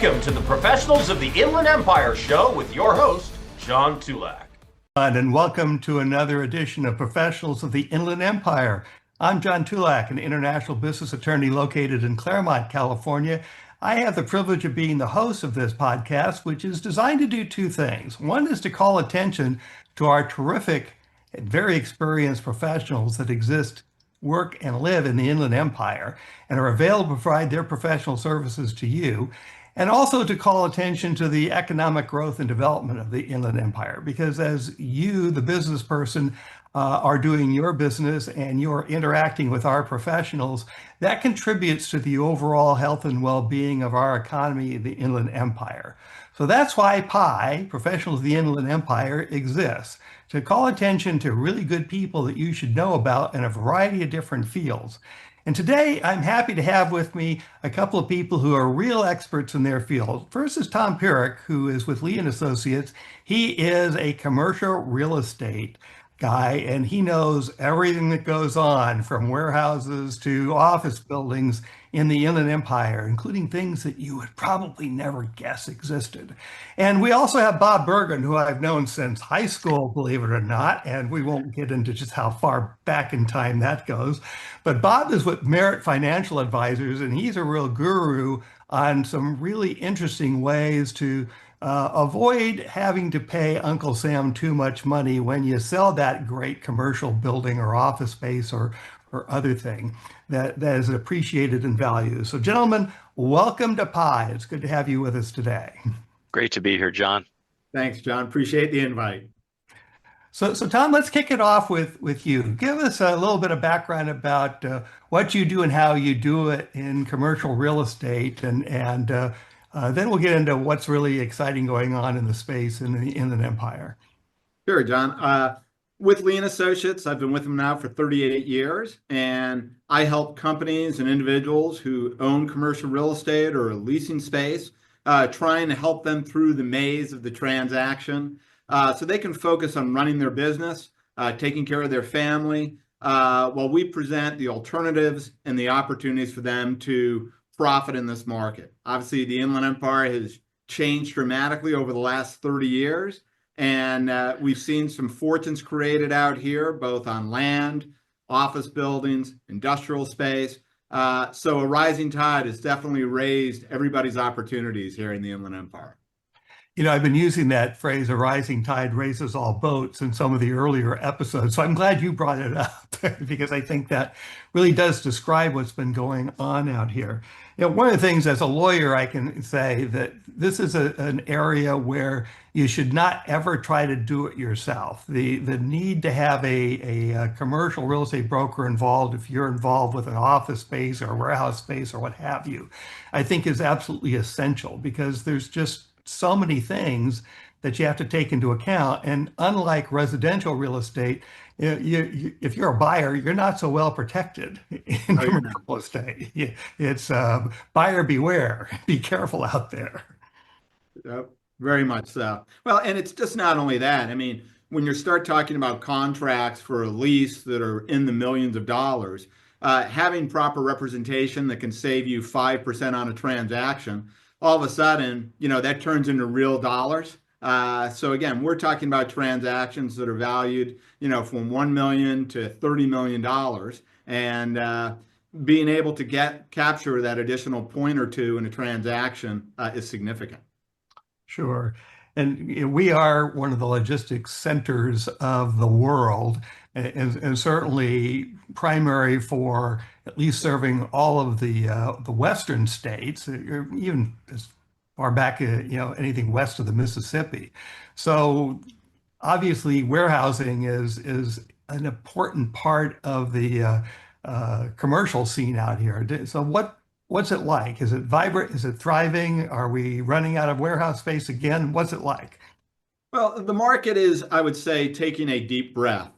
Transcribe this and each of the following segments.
Welcome to the Professionals of the Inland Empire show with your host, John Tulak. And welcome to another edition of Professionals of the Inland Empire. I'm John Tulak, an international business attorney located in Claremont, California. I have the privilege of being the host of this podcast, which is designed to do two things. One is to call attention to our terrific and very experienced professionals that exist, work, and live in the Inland Empire and are available to provide their professional services to you, and also to call attention to the economic growth and development of the Inland Empire. Because as you, the business person, are doing your business and you're interacting with our professionals, that contributes to the overall health and well-being of our economy, the Inland Empire. So that's why PI, Professionals of the Inland Empire, exists, to call attention to really good people that you should know about in a variety of different fields. And today, I'm happy to have with me a couple of people who are real experts in their field. First is Tom Pirick, who is with Lee & Associates. He is a commercial real estate guy, and he knows everything that goes on from warehouses to office buildings in the Inland Empire, including things that you would probably never guess existed. And we also have Bob Bergen, who I've known since high school, believe it or not, and we won't get into just how far back in time that goes. But Bob is with Merit Financial Advisors, and he's a real guru on some really interesting ways to avoid having to pay Uncle Sam too much money when you sell that great commercial building or office space or other thing that is appreciated in value. So gentlemen, welcome to PI. It's good to have you with us today. Great to be here, John. Thanks, John. Appreciate the invite. So Tom, let's kick it off with you. Give us a little bit of background about what you do and how you do it in commercial real estate, and then we'll get into what's really exciting going on in the space in the Inland Empire. Sure, John. With Lee & Associates, I've been with them now for 38 years, and I help companies and individuals who own commercial real estate or leasing space, trying to help them through the maze of the transaction so they can focus on running their business, taking care of their family, while we present the alternatives and the opportunities for them to profit in this market. Obviously, the Inland Empire has changed dramatically over the last 30 years, and we've seen some fortunes created out here, both on land, office buildings, industrial space. So a rising tide has definitely raised everybody's opportunities here in the Inland Empire. You know, I've been using that phrase, a rising tide raises all boats, in some of the earlier episodes. So I'm glad you brought it up because I think that really does describe what's been going on out here. You know, one of the things as a lawyer, I can say that this is an area where you should not ever try to do it yourself. The need to have a commercial real estate broker involved, if you're involved with an office space or a warehouse space or what have you, I think is absolutely essential, because there's just so many things that you have to take into account. And unlike residential real estate, if you're a buyer, you're not so well protected in commercial real estate. It's buyer beware. Be careful out there. Yep, very much so. Well, and it's just not only that. I mean, when you start talking about contracts for a lease that are in the millions of dollars, having proper representation that can save you 5% on a transaction, all of a sudden, you know, that turns into real dollars. So again, we're talking about transactions that are valued, you know, from $1 million to $30 million, and being able to capture that additional point or two in a transaction is significant. Sure. And we are one of the logistics centers of the world, and certainly primary for at least serving all of the western states, even as far back, anything west of the Mississippi. So obviously warehousing is an important part of the commercial scene out here. So what's it like? Is it vibrant? Is it thriving? Are we running out of warehouse space again? What's it like? Well, the market is, I would say, taking a deep breath.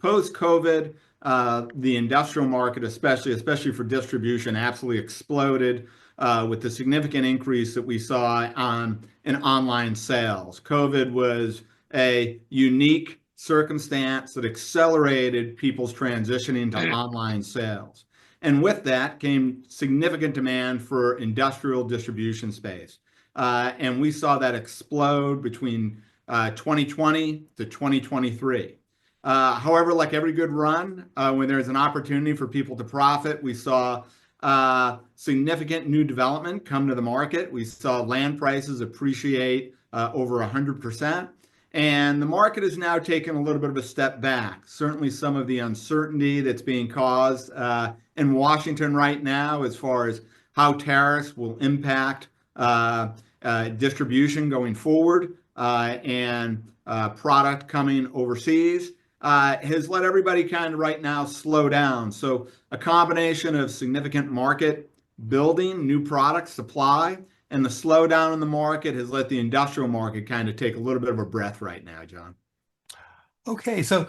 Post-COVID, the industrial market, especially for distribution, absolutely exploded with the significant increase that we saw in online sales. COVID was a unique circumstance that accelerated people's transitioning to online sales. And with that came significant demand for industrial distribution space. and we saw that explode between 2020 to 2023. However, like every good run, when there's an opportunity for people to profit, we saw significant new development come to the market. We saw land prices appreciate over 100%. And the market has now taken a little bit of a step back. Certainly some of the uncertainty that's being caused in Washington right now as far as how tariffs will impact distribution going forward and product coming overseas has let everybody kind of right now slow down. So a combination of significant market building, new product supply, and the slowdown in the market has let the industrial market kind of take a little bit of a breath right now, John. Okay, so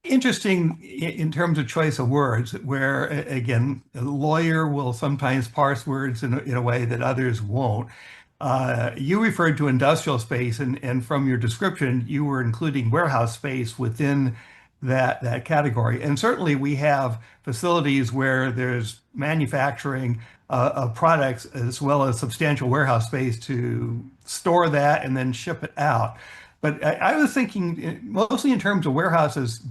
interesting in terms of choice of words, where again, a lawyer will sometimes parse words in a way that others won't. You referred to industrial space, and from your description, you were including warehouse space within that category. And certainly we have facilities where there's manufacturing of products as well as substantial warehouse space to store that and then ship it out. But I was thinking mostly in terms of warehouses,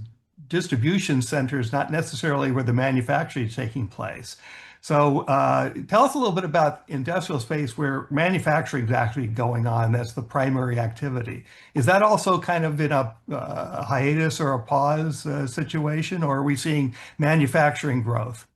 distribution centers, not necessarily where the manufacturing is taking place. So tell us a little bit about industrial space where manufacturing is actually going on. That's the primary activity. Is that also kind of in a hiatus or a pause situation, or are we seeing manufacturing growth?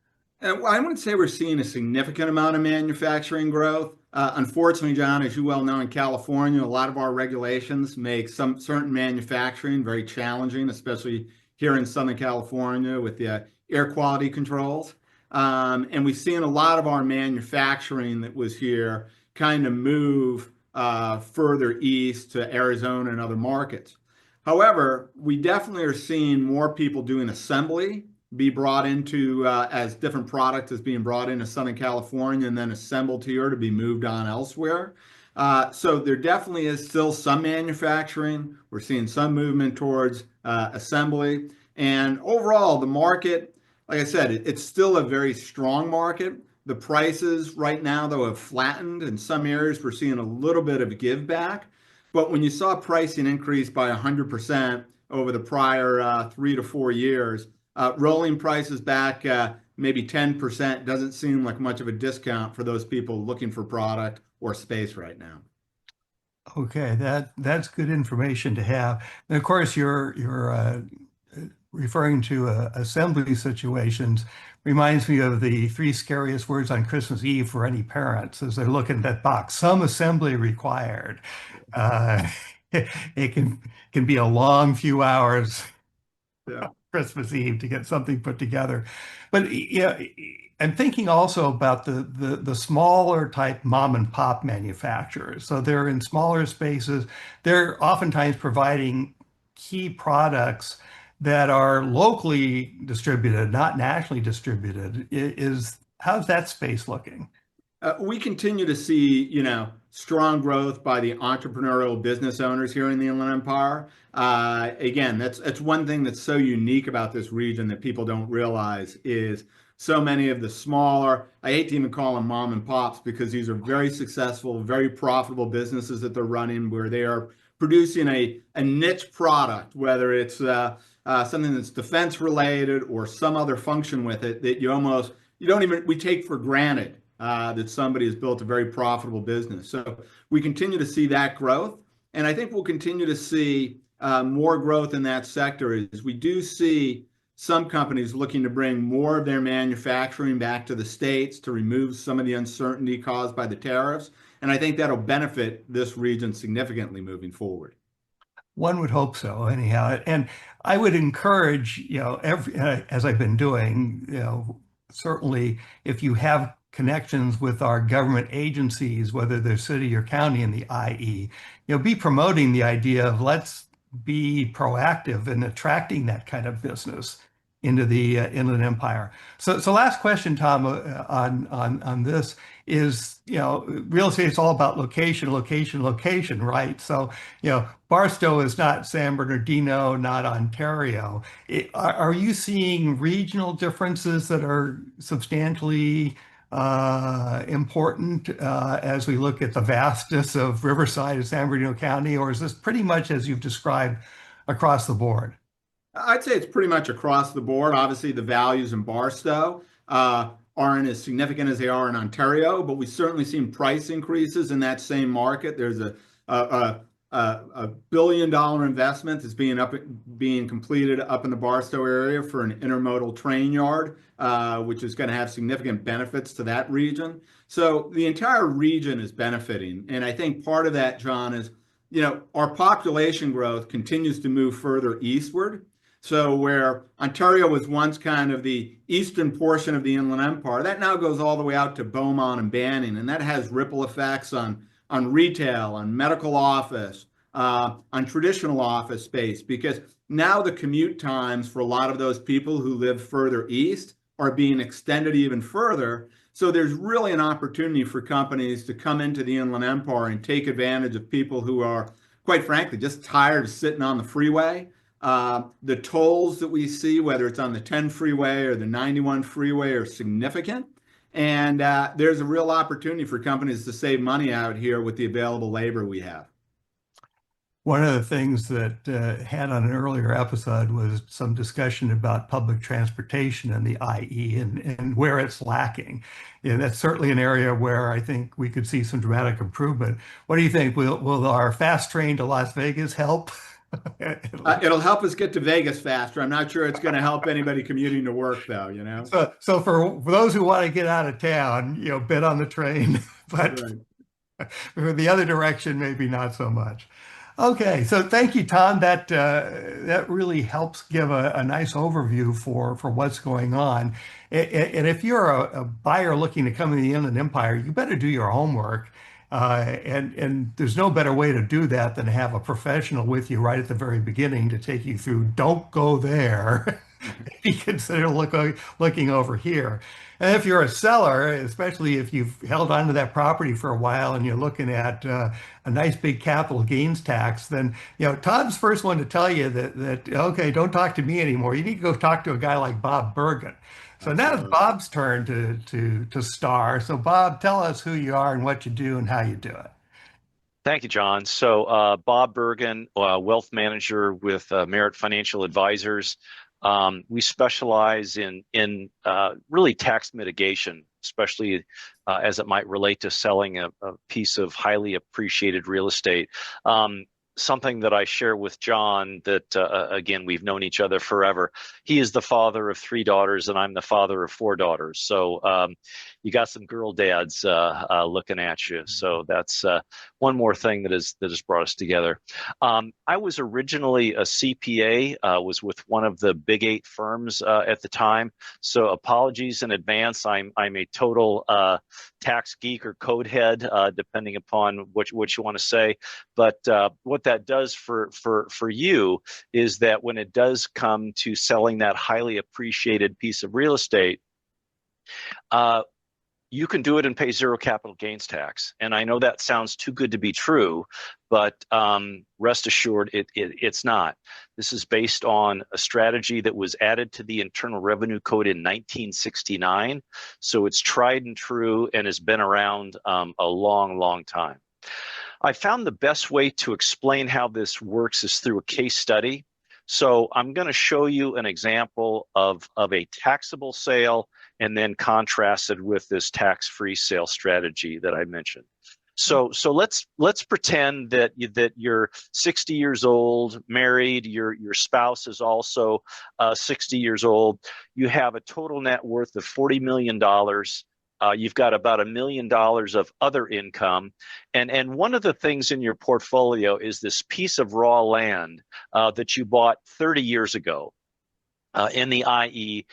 Well, I wouldn't say we're seeing a significant amount of manufacturing growth. Unfortunately, John, as you well know, in California, a lot of our regulations make some certain manufacturing very challenging, especially here in Southern California with the air quality controls. And we've seen a lot of our manufacturing that was here kind of move further east to Arizona and other markets. However, we definitely are seeing more people doing assembly be brought into as different products is being brought into Southern California and then assembled here to be moved on elsewhere. So there definitely is still some manufacturing. We're seeing some movement towards assembly. And overall, the market, like I said, it's still a very strong market. The prices right now, though, have flattened. In some areas, we're seeing a little bit of a give back. But when you saw pricing increase by 100% over the prior 3 to 4 years, rolling prices back maybe 10% doesn't seem like much of a discount for those people looking for product or space right now. Okay, that's good information to have. And of course, you're referring to assembly situations reminds me of the 3 scariest words on Christmas Eve for any parents as they're looking at that box. Some assembly required. Uh, it can be a long few hours. Yeah. Christmas Eve to get something put together. But yeah, I'm thinking also about the smaller type mom and pop manufacturers. So they're in smaller spaces. They're oftentimes providing key products that are locally distributed, not nationally distributed. How's that space looking? We continue to see, strong growth by the entrepreneurial business owners here in the Inland Empire. Again, that's one thing that's so unique about this region that people don't realize is so many of the smaller, I hate to even call them mom and pops because these are very successful, very profitable businesses that they're running where they are producing a niche product, whether it's something that's defense related or some other function with it that we take for granted. That somebody has built a very profitable business. So we continue to see that growth. And I think we'll continue to see more growth in that sector as we do see some companies looking to bring more of their manufacturing back to the States to remove some of the uncertainty caused by the tariffs. And I think that'll benefit this region significantly moving forward. One would hope so, anyhow. And I would encourage, as I've been doing, certainly if you have connections with our government agencies, whether they're city or county in the IE, be promoting the idea of let's be proactive in attracting that kind of business into the Inland Empire. So last question, Tom, on this is, real estate is all about location, location, location, right? So, Barstow is not San Bernardino, not Ontario. Are you seeing regional differences that are substantially important as we look at the vastness of Riverside and San Bernardino County, or is this pretty much as you've described across the board? I'd say it's pretty much across the board. Obviously, the values in Barstow aren't as significant as they are in Ontario, but we've certainly seen price increases in that same market. There's a billion-dollar investment that's being completed up in the Barstow area for an intermodal train yard, which is going to have significant benefits to that region. So the entire region is benefiting, and I think part of that, John, is our population growth continues to move further eastward. So where Ontario was once kind of the eastern portion of the Inland Empire, that now goes all the way out to Beaumont and Banning, and that has ripple effects on retail, on medical office, on traditional office space, because now the commute times for a lot of those people who live further east are being extended even further. So there's really an opportunity for companies to come into the Inland Empire and take advantage of people who are, quite frankly, just tired of sitting on the freeway. The tolls that we see, whether it's on the 10 freeway or the 91 freeway, are significant. And there's a real opportunity for companies to save money out here with the available labor we have. One of the things that had on an earlier episode was some discussion about public transportation in the IE and where it's lacking. Yeah, that's certainly an area where I think we could see some dramatic improvement. What do you think? Will our fast train to Las Vegas help? It'll help us get to Vegas faster. I'm not sure it's going to help anybody commuting to work, though, So for those who want to get out of town, bet on the train, but for the other direction, maybe not so much. Okay, so thank you, Tom. That really helps give a nice overview for what's going on. And if you're a buyer looking to come in the Inland Empire, you better do your homework. And there's no better way to do that than to have a professional with you right at the very beginning to take you through. Don't go there. You consider looking over here. And if you're a seller, especially if you've held onto that property for a while and you're looking at a nice big capital gains tax, then Tom's first one to tell you that okay, don't talk to me anymore. You need to go talk to a guy like Bob Bergen. So now it's Bob's turn to star. So Bob, tell us who you are and what you do and how you do it. Thank you, John. So Bob Bergen, wealth manager with Merit Financial Advisors. We specialize in really tax mitigation, especially as it might relate to selling a piece of highly appreciated real estate. Something that I share with John that, again, we've known each other forever. He is the father of 3 daughters, and I'm the father of 4 daughters. So you got some girl dads looking at you. So that's one more thing that has brought us together. I was originally a CPA, was with one of the big 8 firms at the time. So apologies in advance. I'm a total tax geek or code head, depending upon what you want to say. But what that does for you is that when it does come to selling that highly appreciated piece of real estate, you can do it and pay 0 capital gains tax. And I know that sounds too good to be true, but rest assured it's not. This is based on a strategy that was added to the Internal Revenue Code in 1969. So it's tried and true and has been around a long, long time. I found the best way to explain how this works is through a case study. So I'm going to show you an example of a taxable sale and then contrasted with this tax-free sale strategy that I mentioned. So let's pretend that you're 60 years old, married, your spouse is also 60 years old. You have a total net worth of $40 million. You've got about $1 million of other income. And one of the things in your portfolio is this piece of raw land that you bought 30 years ago in the IE.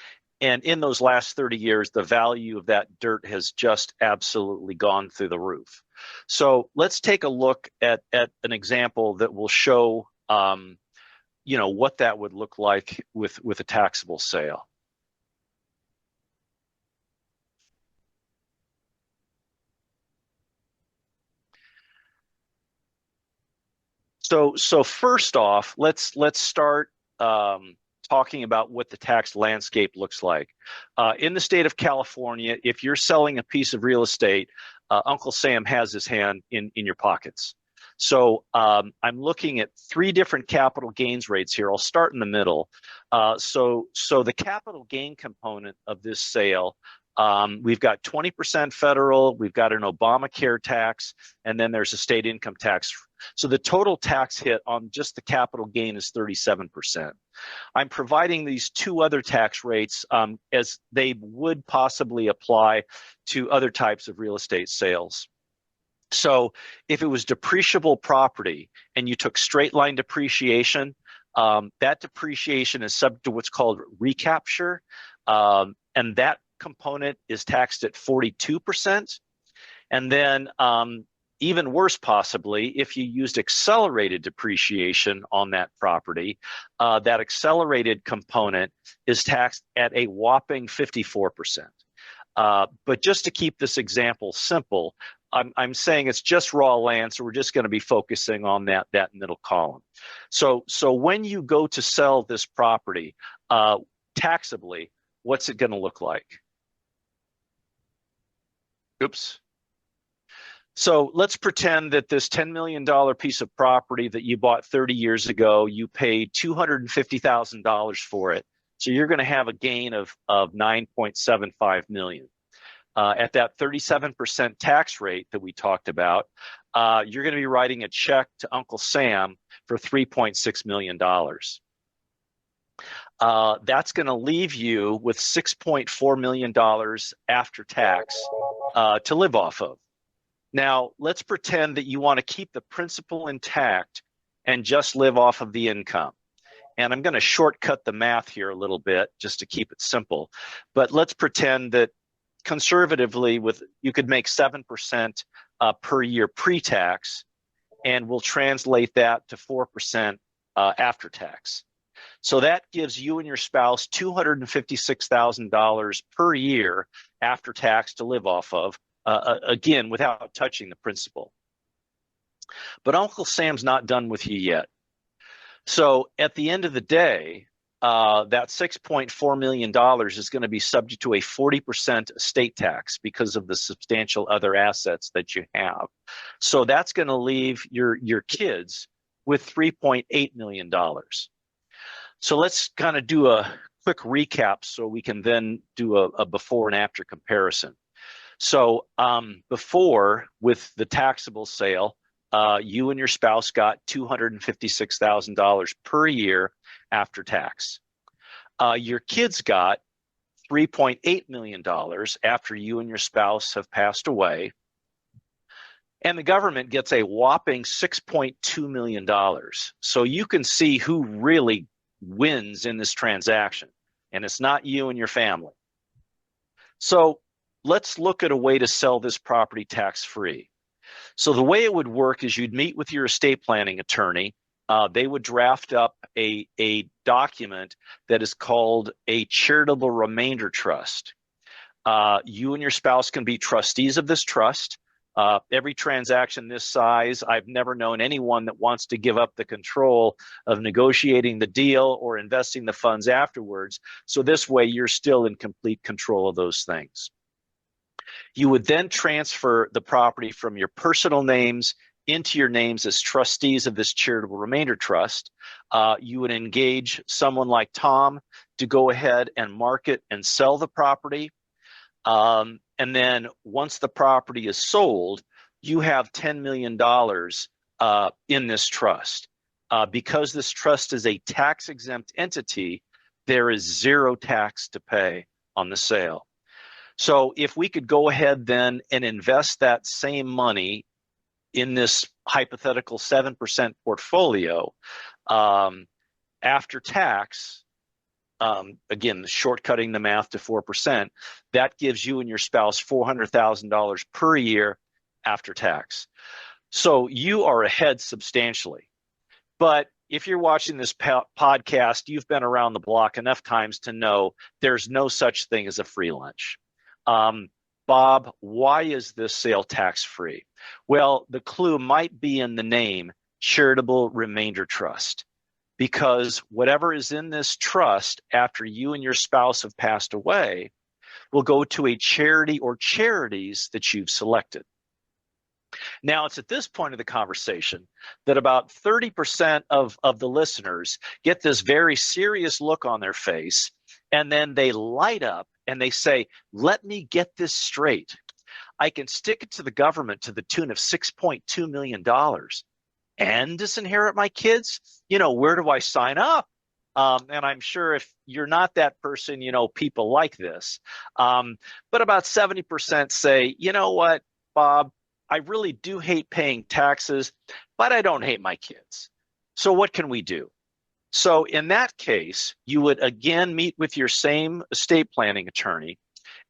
And in those last 30 years, the value of that dirt has just absolutely gone through the roof. So let's take a look at an example that will show what that would look like with a taxable sale. So first off, let's start talking about what the tax landscape looks like. In the state of California, if you're selling a piece of real estate, Uncle Sam has his hand in your pockets. So I'm looking at 3 different capital gains rates here. I'll start in the middle. So the capital gain component of this sale, we've got 20% federal, we've got an Obamacare tax, and then there's a state income tax. So the total tax hit on just the capital gain is 37%. I'm providing these 2 other tax rates as they would possibly apply to other types of real estate sales. So if it was depreciable property and you took straight line depreciation, that depreciation is subject to what's called recapture, and that component is taxed at 42%. And then even worse possibly, if you used accelerated depreciation on that property, that accelerated component is taxed at a whopping 54%. But just to keep this example simple, I'm saying it's just raw land, so we're just going to be focusing on that middle column. So when you go to sell this property taxably, what's it going to look like? Oops. So let's pretend that this $10 million piece of property that you bought 30 years ago, you paid $250,000 for it. So you're going to have a gain of $9.75 million. At that 37% tax rate that we talked about, you're going to be writing a check to Uncle Sam for $3.6 million. That's going to leave you with $6.4 million after tax to live off of. Now, let's pretend that you want to keep the principal intact and just live off of the income. And I'm going to shortcut the math here a little bit just to keep it simple. But let's pretend that conservatively you could make 7% per year pre-tax, and we'll translate that to 4% after tax. So that gives you and your spouse $256,000 per year after tax to live off of, again, without touching the principal. But Uncle Sam's not done with you yet. So at the end of the day, that $6.4 million is going to be subject to a 40% estate tax because of the substantial other assets that you have. So that's going to leave your kids with $3.8 million. So let's kind of do a quick recap so we can then do a before and after comparison. So before, with the taxable sale, you and your spouse got $256,000 per year after tax. Your kids got $3.8 million after you and your spouse have passed away. And the government gets a whopping $6.2 million. So you can see who really wins in this transaction. And it's not you and your family. So let's look at a way to sell this property tax-free. So the way it would work is you'd meet with your estate planning attorney. They would draft up a document that is called a charitable remainder trust. You and your spouse can be trustees of this trust. Every transaction this size, I've never known anyone that wants to give up the control of negotiating the deal or investing the funds afterwards. So this way, you're still in complete control of those things. You would then transfer the property from your personal names into your names as trustees of this charitable remainder trust. You would engage someone like Tom to go ahead and market and sell the property. And then once the property is sold, you have $10 million in this trust. Because this trust is a tax-exempt entity, there is zero tax to pay on the sale. So if we could go ahead then and invest that same money in this hypothetical 7% portfolio, after tax, again, shortcutting the math to 4%, that gives you and your spouse $400,000 per year after tax. So you are ahead substantially. But if you're watching this podcast, you've been around the block enough times to know there's no such thing as a free lunch. Bob, why is this sale tax-free? Well, the clue might be in the name, Charitable Remainder Trust. because whatever is in this trust after you and your spouse have passed away will go to a charity or charities that you've selected. Now, it's at this point of the conversation that about 30% of the listeners get this very serious look on their face, and then they light up and they say, let me get this straight. I can stick it to the government to the tune of $6.2 million and disinherit my kids. Where do I sign up? And I'm sure if you're not that person, people like this. But about 70% say, you know what, Bob, I really do hate paying taxes, but I don't hate my kids. So what can we do? So in that case, you would again meet with your same estate planning attorney,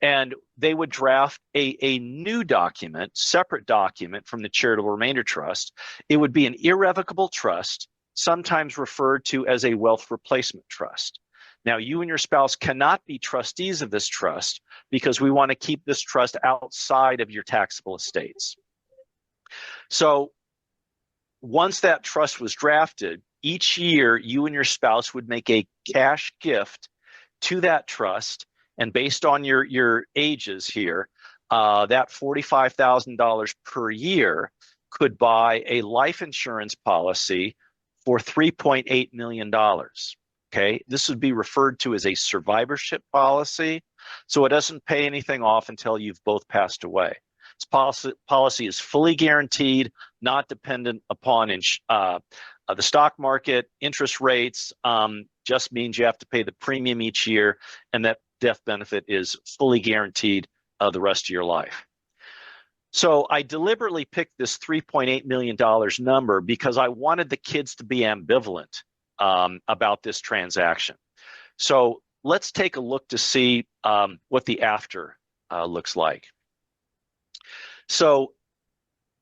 and they would draft a new document, separate document from the charitable remainder trust. It would be an irrevocable trust, sometimes referred to as a wealth replacement trust. Now, you and your spouse cannot be trustees of this trust because we want to keep this trust outside of your taxable estates. So once that trust was drafted, each year you and your spouse would make a cash gift to that trust. And based on your ages here, that $45,000 per year could buy a life insurance policy for $3.8 million. Okay, this would be referred to as a survivorship policy. So it doesn't pay anything off until you've both passed away. This policy is fully guaranteed, not dependent upon the stock market, interest rates, just means you have to pay the premium each year, and that death benefit is fully guaranteed the rest of your life. So I deliberately picked this $3.8 million number because I wanted the kids to be ambivalent about this transaction. So let's take a look to see what the after looks like. So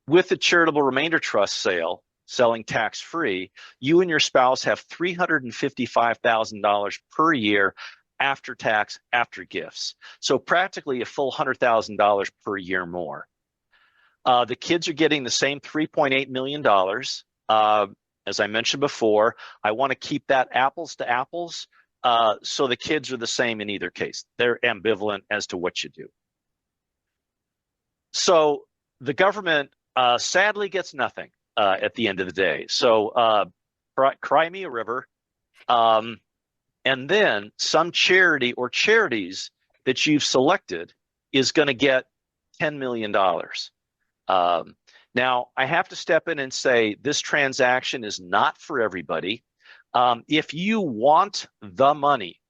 with the charitable remainder trust sale, selling tax-free, you and your spouse have $355,000 per year after tax, after gifts. So practically a full $100,000 per year more. The kids are getting the same $3.8 million. As I mentioned before, I want to keep that apples to apples. So the kids are the same in either case. They're ambivalent as to what you do. So the government sadly gets nothing at the end of the day. So cry me a river. And then some charity or charities that you've selected is going to get $10 million. Now, I have to step in and say this transaction is not for everybody. If you want the money,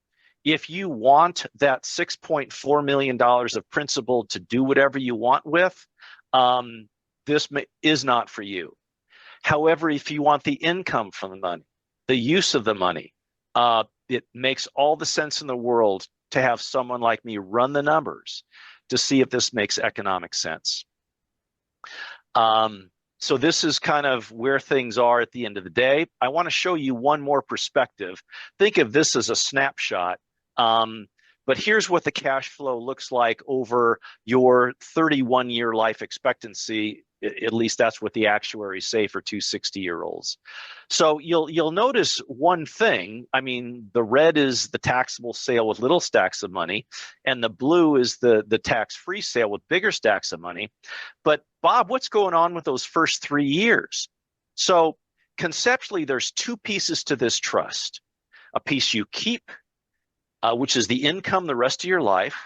if you want that $6.4 million of principal to do whatever you want with, this is not for you. However, if you want the income from the money, the use of the money, it makes all the sense in the world to have someone like me run the numbers to see if this makes economic sense. So this is kind of where things are at the end of the day. I want to show you one more perspective. Think of this as a snapshot. But here's what the cash flow looks like over your 31-year life expectancy. At least that's what the actuaries say for two 60-year-olds. So you'll notice one thing. I mean, the red is the taxable sale with little stacks of money, and the blue is the tax-free sale with bigger stacks of money. But Bob, what's going on with those first 3 years? So conceptually, there's two pieces to this trust. A piece you keep, which is the income the rest of your life,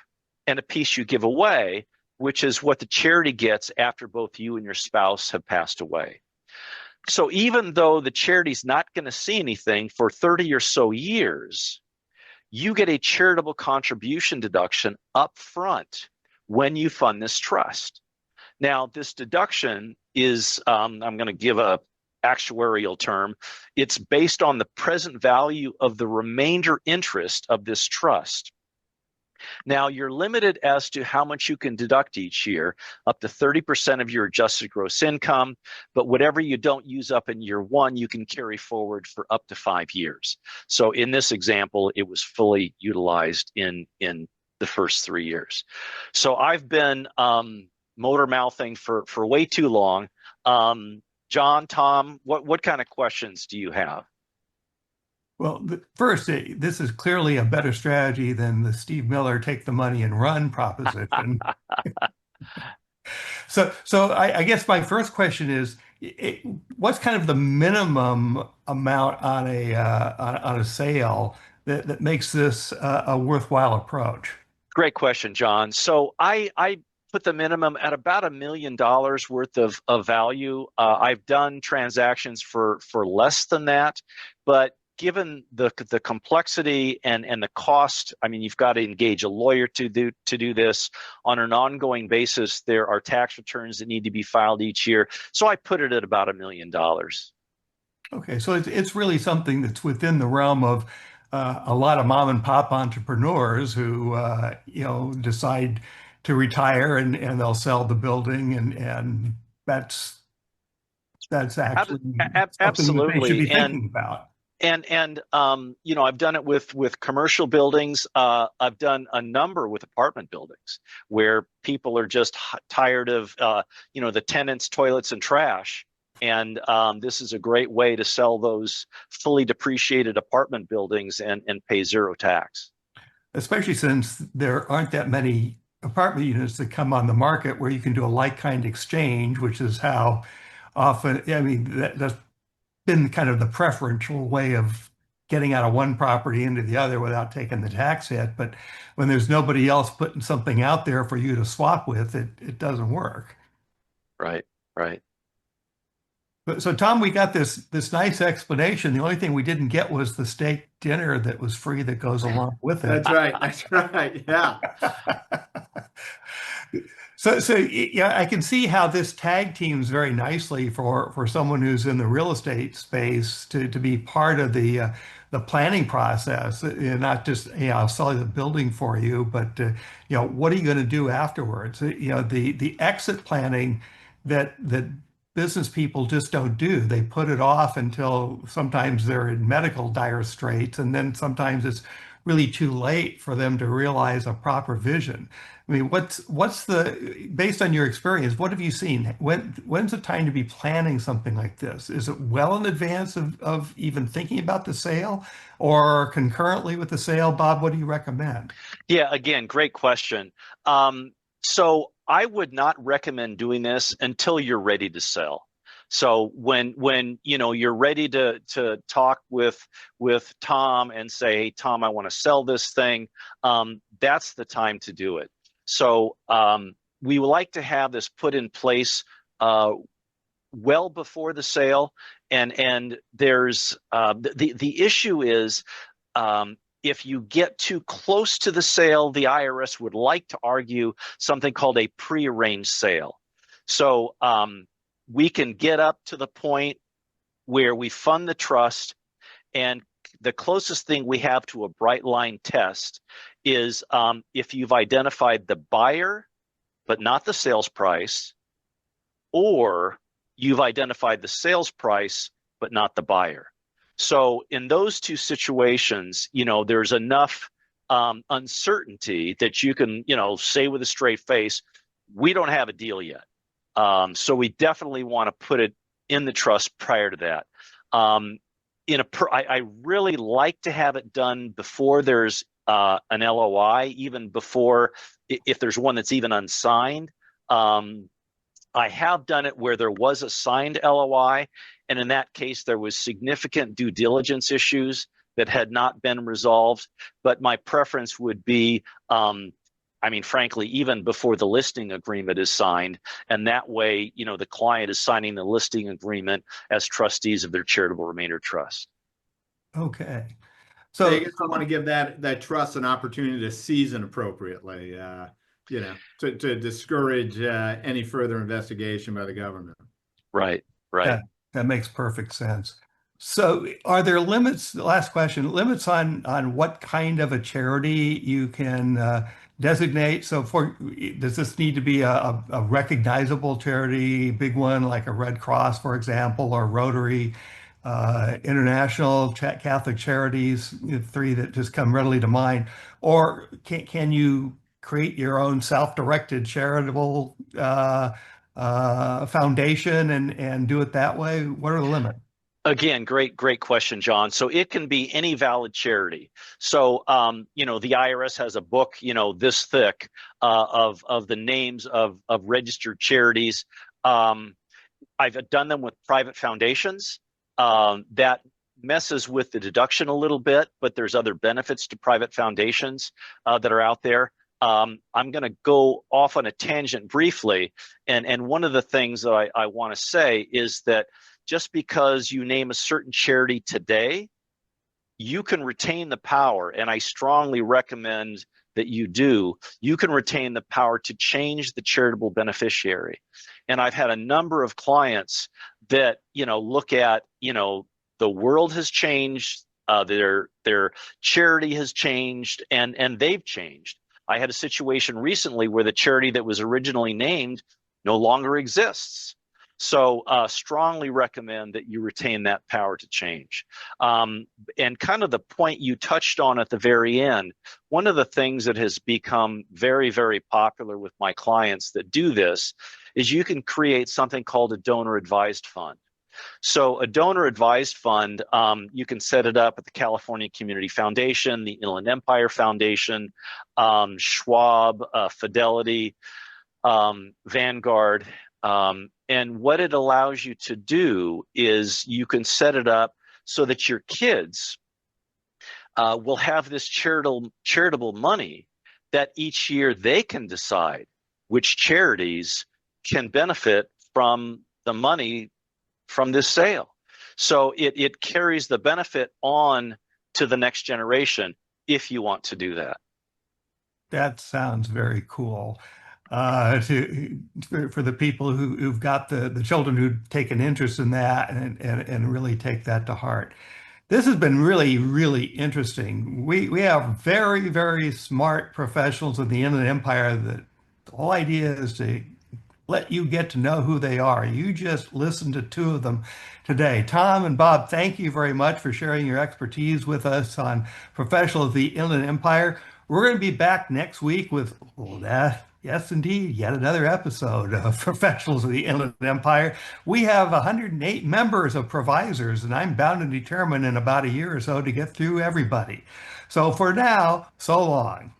and a piece you give away, which is what the charity gets after both you and your spouse have passed away. So even though the charity's not going to see anything for 30 or so years, you get a charitable contribution deduction up front when you fund this trust. Now, this deduction is, I'm going to give a actuarial term, it's based on the present value of the remainder interest of this trust. Now, you're limited as to how much you can deduct each year, up to 30% of your adjusted gross income, but whatever you don't use up in year one, you can carry forward for up to 5 years. So in this example, it was fully utilized in the first 3 years. So I've been motor mouthing for way too long. John, Tom, what kind of questions do you have? Well, first, this is clearly a better strategy than the Steve Miller take the money and run proposition. So I guess my first question is, what's kind of the minimum amount on a sale that makes this a worthwhile approach? Great question, John. So I put the minimum at about $1 million worth of value. I've done transactions for less than that, but given the complexity and the cost, I mean, you've got to engage a lawyer to do this on an ongoing basis. There are tax returns that need to be filed each year, so I put it at about $1 million. Okay, so it's really something that's within the realm of a lot of mom and pop entrepreneurs who decide to retire and they'll sell the building and that's Ab- actually something that they should Absolutely, be thinking about. I've done it with commercial buildings. I've done a number with apartment buildings where people are just tired of the tenants, toilets, and trash. And this is a great way to sell those fully depreciated apartment buildings and pay zero tax. Especially since there aren't that many apartment units that come on the market where you can do a like-kind exchange, which is how often, I mean, that's been kind of the preferential way of getting out of one property into the other without taking the tax hit. But when there's nobody else putting something out there for you to swap with, it doesn't work. Right, right. But so Tom, we got this nice explanation. The only thing we didn't get was the steak dinner that was free that goes along with it. That's right. That's right. Yeah. So yeah, I can see how this tag teams very nicely for someone who's in the real estate space to be part of the planning process. Not just, I'll sell the building for you, but what are you going to do afterwards? The exit planning that business people just don't do. They put it off until sometimes they're in medical dire straits, and then sometimes it's really too late for them to realize a proper vision. I mean, based on your experience, what have you seen? When's the time to be planning something like this? Is it well in advance of even thinking about the sale or concurrently with the sale? Bob, what do you recommend? Yeah, again, great question. So I would not recommend doing this until you're ready to sell. So when you're ready to talk with Tom and say, hey, Tom, I want to sell this thing, that's the time to do it. So we would like to have this put in place well before the sale, and there's the issue is if you get too close to the sale, the IRS would like to argue something called a prearranged sale. So we can get up to the point where we fund the trust, and the closest thing we have to a bright line test is if you've identified the buyer but not the sales price, or you've identified the sales price but not the buyer. So in those two situations, there's enough uncertainty that you can, say with a straight face, we don't have a deal yet. So we definitely want to put it in the trust prior to that. I really like to have it done before there's an LOI, even before, if there's one that's even unsigned. I have done it where there was a signed LOI, and in that case, there was significant due diligence issues that had not been resolved. But my preference would be, frankly, even before the listing agreement is signed, and that way, the client is signing the listing agreement as trustees of their charitable remainder trust. Okay. So I guess I want to give that trust an opportunity to season appropriately, to discourage any further investigation by the government. Right, right. That makes perfect sense. So are there limits, last question, limits on what kind of a charity you can designate? So does this need to be a recognizable charity, big one like a Red Cross, for example, or Rotary, International Catholic Charities, three that just come readily to mind? Or can you create your own self-directed charitable foundation and do it that way? What are the limits? Again, great question, John. So it can be any valid charity. So, the IRS has a book, this thick of the names of registered charities. I've done them with private foundations. That messes with the deduction a little bit, but there's other benefits to private foundations that are out there. I'm going to go off on a tangent briefly. And one of the things that I want to say is that just because you name a certain charity today, you can retain the power, and I strongly recommend that you do. You can retain the power to change the charitable beneficiary. And I've had a number of clients that, look at, the world has changed, their charity has changed, and they've changed. I had a situation recently where the charity that was originally named no longer exists. So strongly recommend that you retain that power to change. And kind of the point you touched on at the very end, one of the things that has become very, very popular with my clients that do this is you can create something called a donor advised fund. So a donor advised fund, you can set it up at the California Community Foundation, the Inland Empire Foundation, Schwab, Fidelity, Vanguard. And what it allows you to do is you can set it up so that your kids will have this charitable money that each year they can decide which charities can benefit from the money from this sale. So it carries the benefit on to the next generation if you want to do that. That sounds very cool. For the people who've got the children who take an interest in that and really take that to heart. This has been really, really interesting. We have very, very smart professionals in the Inland Empire that the whole idea is to let you get to know who they are. You just listened to two of them today. Tom and Bob, thank you very much for sharing your expertise with us on professionals of the Inland Empire. We're going to be back next week with yes, indeed, yet another episode of Professionals of the Inland Empire. We have 108 members of provisors, and I'm bound and determined in about a year or so to get through everybody. So for now, so long.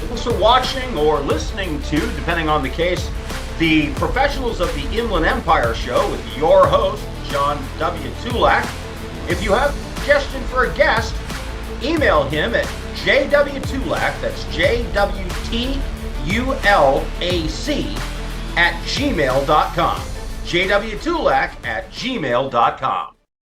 Thanks for watching or listening to, depending on the case, the Professionals of the Inland Empire show with your host, John W. Tulak. If you have a suggestion for a guest, email him at jwtulac, that's JWTULAC @gmail.com. jwtulac @gmail.com.